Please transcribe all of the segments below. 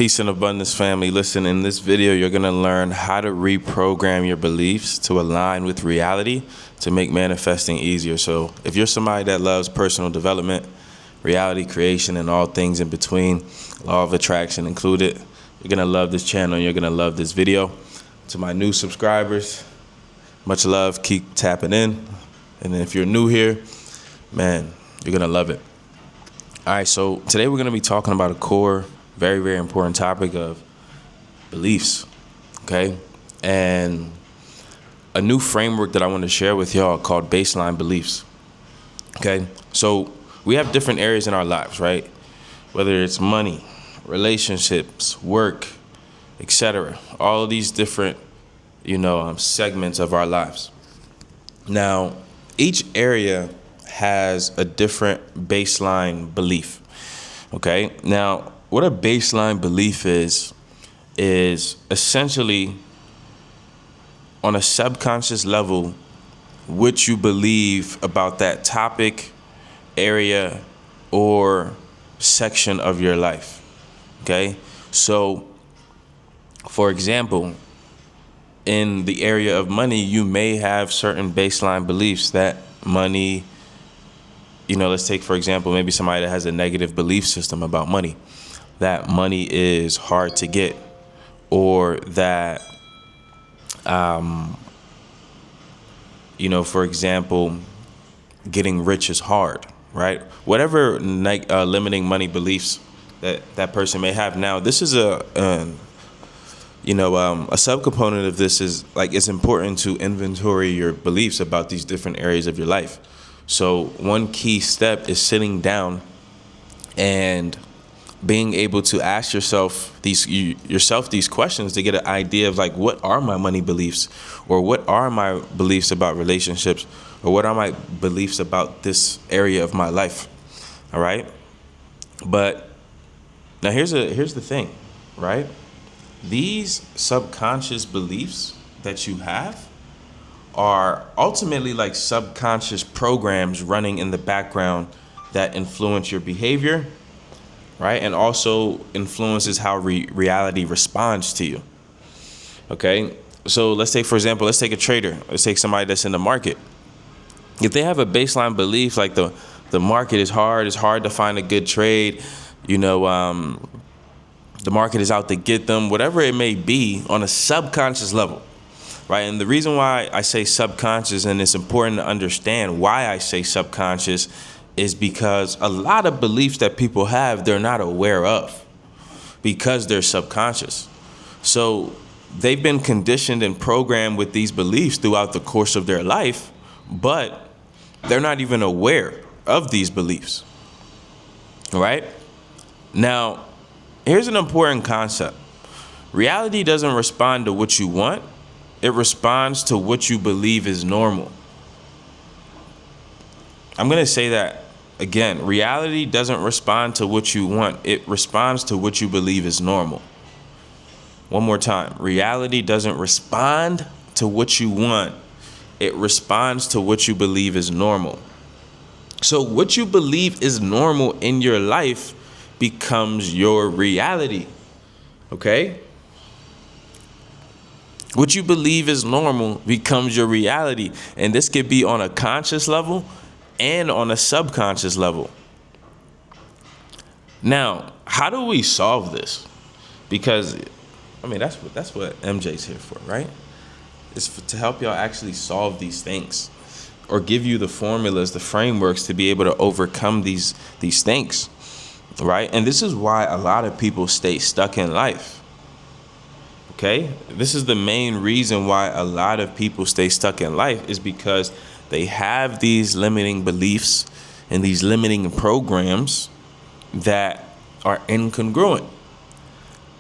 Peace and abundance, family. Listen, in this video, you're going to learn how to reprogram your beliefs to align with reality to make manifesting easier. So if you're somebody that loves personal development, reality creation, and all things in between, law of attraction included, you're going to love this channel and you're going to love this video. To my new subscribers, much love. Keep tapping in. And if you're new here, man, you're going to love it. All right, so today we're going to be talking about a core, very, very important topic of beliefs, okay? And a new framework that I want to share with y'all called baseline beliefs, okay? So we have different areas in our lives, right? Whether it's money, relationships, work, etc. All of these different, segments of our lives. Now, each area has a different baseline belief, okay? Now, what a baseline belief is essentially on a subconscious level what you believe about that topic, area, or section of your life, okay? So, for example, in the area of money, you may have certain baseline beliefs that money, let's take, for example, maybe somebody that has a negative belief system about money, that money is hard to get, or that, for example, getting rich is hard, right? Whatever limiting money beliefs that person may have. Now, this is a subcomponent of this is like it's important to inventory your beliefs about these different areas of your life. So one key step is sitting down and being able to ask yourself these questions to get an idea of like, what are my money beliefs, or what are my beliefs about relationships, or what are my beliefs about this area of my life. All right. But now here's the thing, right? These subconscious beliefs that you have are ultimately like subconscious programs running in the background that influence your behavior, right? And also influences how reality responds to you. Okay. So let's take, for example, let's take a trader. Let's take somebody that's in the market. If they have a baseline belief like the market is hard, it's hard to find a good trade, the market is out to get them, whatever it may be, on a subconscious level, right? And the reason why I say subconscious, and it's important to understand why I say subconscious, is because a lot of beliefs that people have, they're not aware of because they're subconscious. So they've been conditioned and programmed with these beliefs throughout the course of their life, but they're not even aware of these beliefs, right? Now, here's an important concept. Reality doesn't respond to what you want. It responds to what you believe is normal. I'm going to say that again. Reality doesn't respond to what you want. It responds to what you believe is normal. One more time. Reality doesn't respond to what you want. It responds to what you believe is normal. So what you believe is normal in your life becomes your reality, okay? What you believe is normal becomes your reality. And this could be on a conscious level and on a subconscious level. Now, how do we solve this? Because, that's what MJ's here for, right? It's to help y'all actually solve these things, or give you the formulas, the frameworks to be able to overcome these things. Right? And this is why a lot of people stay stuck in life. Okay? This is the main reason why a lot of people stay stuck in life, is because they have these limiting beliefs and these limiting programs that are incongruent,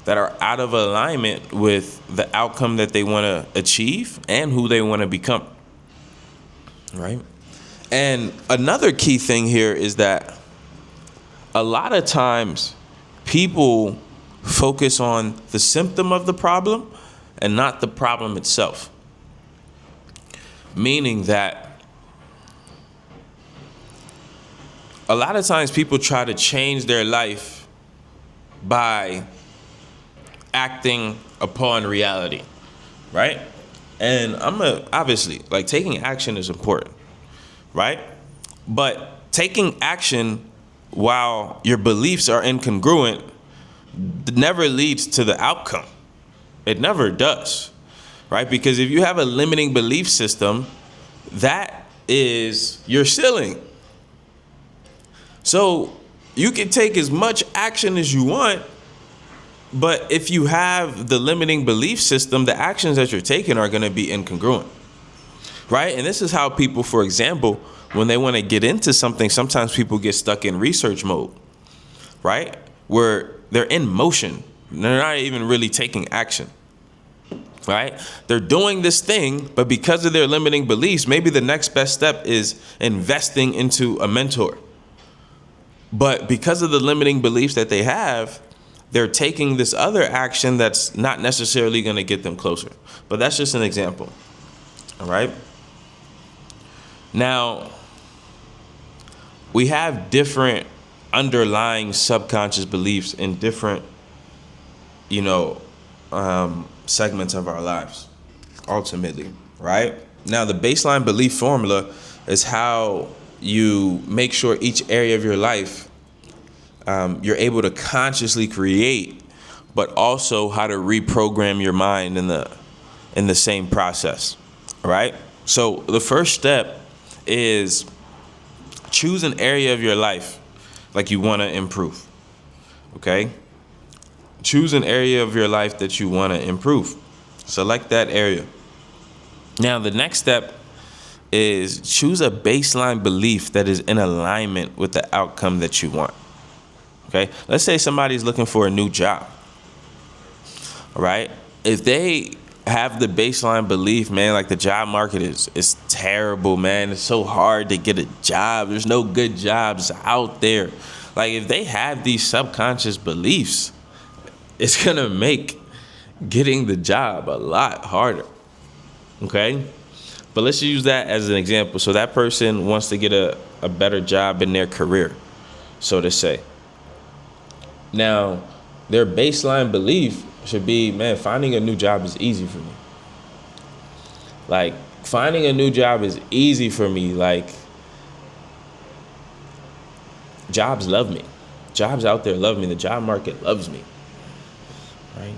that are out of alignment with the outcome that they want to achieve and who they want to become. Right? And another key thing here is that a lot of times people focus on the symptom of the problem and not the problem itself. Meaning that a lot of times people try to change their life by acting upon reality, right? And obviously, like, taking action is important, right? But taking action while your beliefs are incongruent never leads to the outcome. It never does, right? Because if you have a limiting belief system, that is your ceiling. So you can take as much action as you want, but if you have the limiting belief system, the actions that you're taking are going to be incongruent, right? And this is how people, for example, when they want to get into something, sometimes people get stuck in research mode, right? Where they're in motion. They're not even really taking action, right? They're doing this thing, but because of their limiting beliefs, maybe the next best step is investing into a mentor. But because of the limiting beliefs that they have, they're taking this other action that's not necessarily going to get them closer. But that's just an example, all right? Now, we have different underlying subconscious beliefs in different, segments of our lives, ultimately, right? Now, the baseline belief formula is how you make sure each area of your life you're able to consciously create, but also how to reprogram your mind in the same process, right? So the first step is choose an area of your life like you want to improve, okay? Choose an area of your life that you want to improve. Select that area. Now, the next step is choose a baseline belief that is in alignment with the outcome that you want. Okay, let's say somebody's looking for a new job. All right, if they have the baseline belief, man, like the job market is terrible, man. It's so hard to get a job. There's no good jobs out there. Like, if they have these subconscious beliefs, it's gonna make getting the job a lot harder. Okay, but let's use that as an example. So that person wants to get a better job in their career, so to say. Now, their baseline belief should be, man, finding a new job is easy for me. Like, finding a new job is easy for me. Like, jobs love me. Jobs out there love me. The job market loves me, right?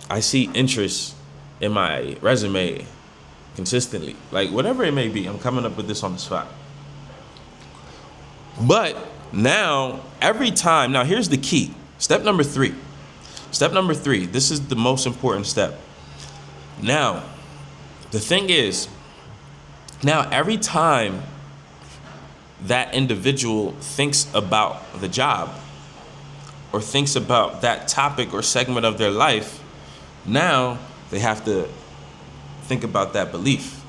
I see interest in my resume consistently. Like, whatever it may be, I'm coming up with this on the spot. But now, every time, now here's the key. Step number three, this is the most important step. Now, the thing is, now every time that individual thinks about the job or thinks about that topic or segment of their life, now they have to think about that belief,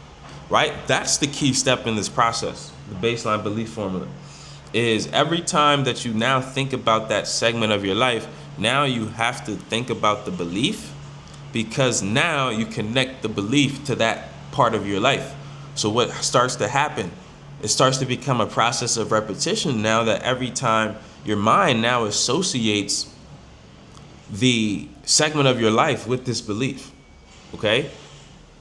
right? That's the key step in this process, the baseline belief formula. Is every time that you now think about that segment of your life, now you have to think about the belief, because now you connect the belief to that part of your life. So what starts to happen, it starts to become a process of repetition now, that every time your mind now associates the segment of your life with this belief, okay?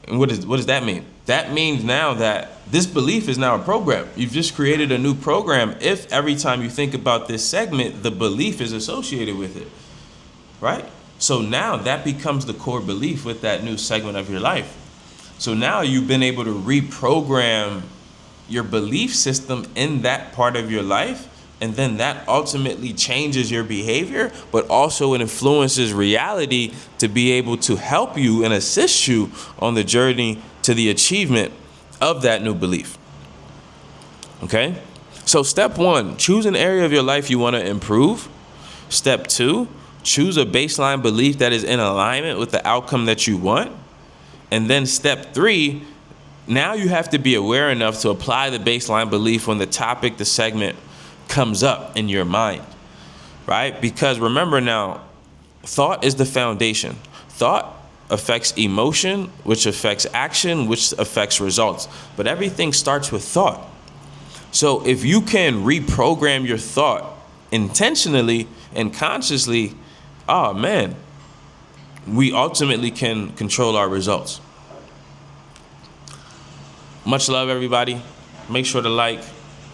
And what does that mean? That means now that this belief is now a program. You've just created a new program if every time you think about this segment, the belief is associated with it, right? So now that becomes the core belief with that new segment of your life. So now you've been able to reprogram your belief system in that part of your life, and then that ultimately changes your behavior, but also it influences reality to be able to help you and assist you on the journey to the achievement of that new belief. Okay? So step one, choose an area of your life you want to improve. Step two, choose a baseline belief that is in alignment with the outcome that you want. And then step three, now you have to be aware enough to apply the baseline belief when the topic, the segment comes up in your mind, right? Because remember now, thought is the foundation. Thought affects emotion, which affects action, which affects results. But everything starts with thought. So if you can reprogram your thought intentionally and consciously, oh man, we ultimately can control our results. Much love, everybody. Make sure to like,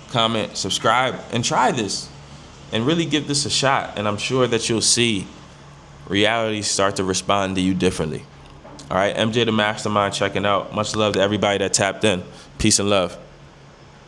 comment, subscribe, and try this. And really give this a shot. And I'm sure that you'll see reality start to respond to you differently. All right, MJ the Mastermind checking out. Much love to everybody that tapped in. Peace and love.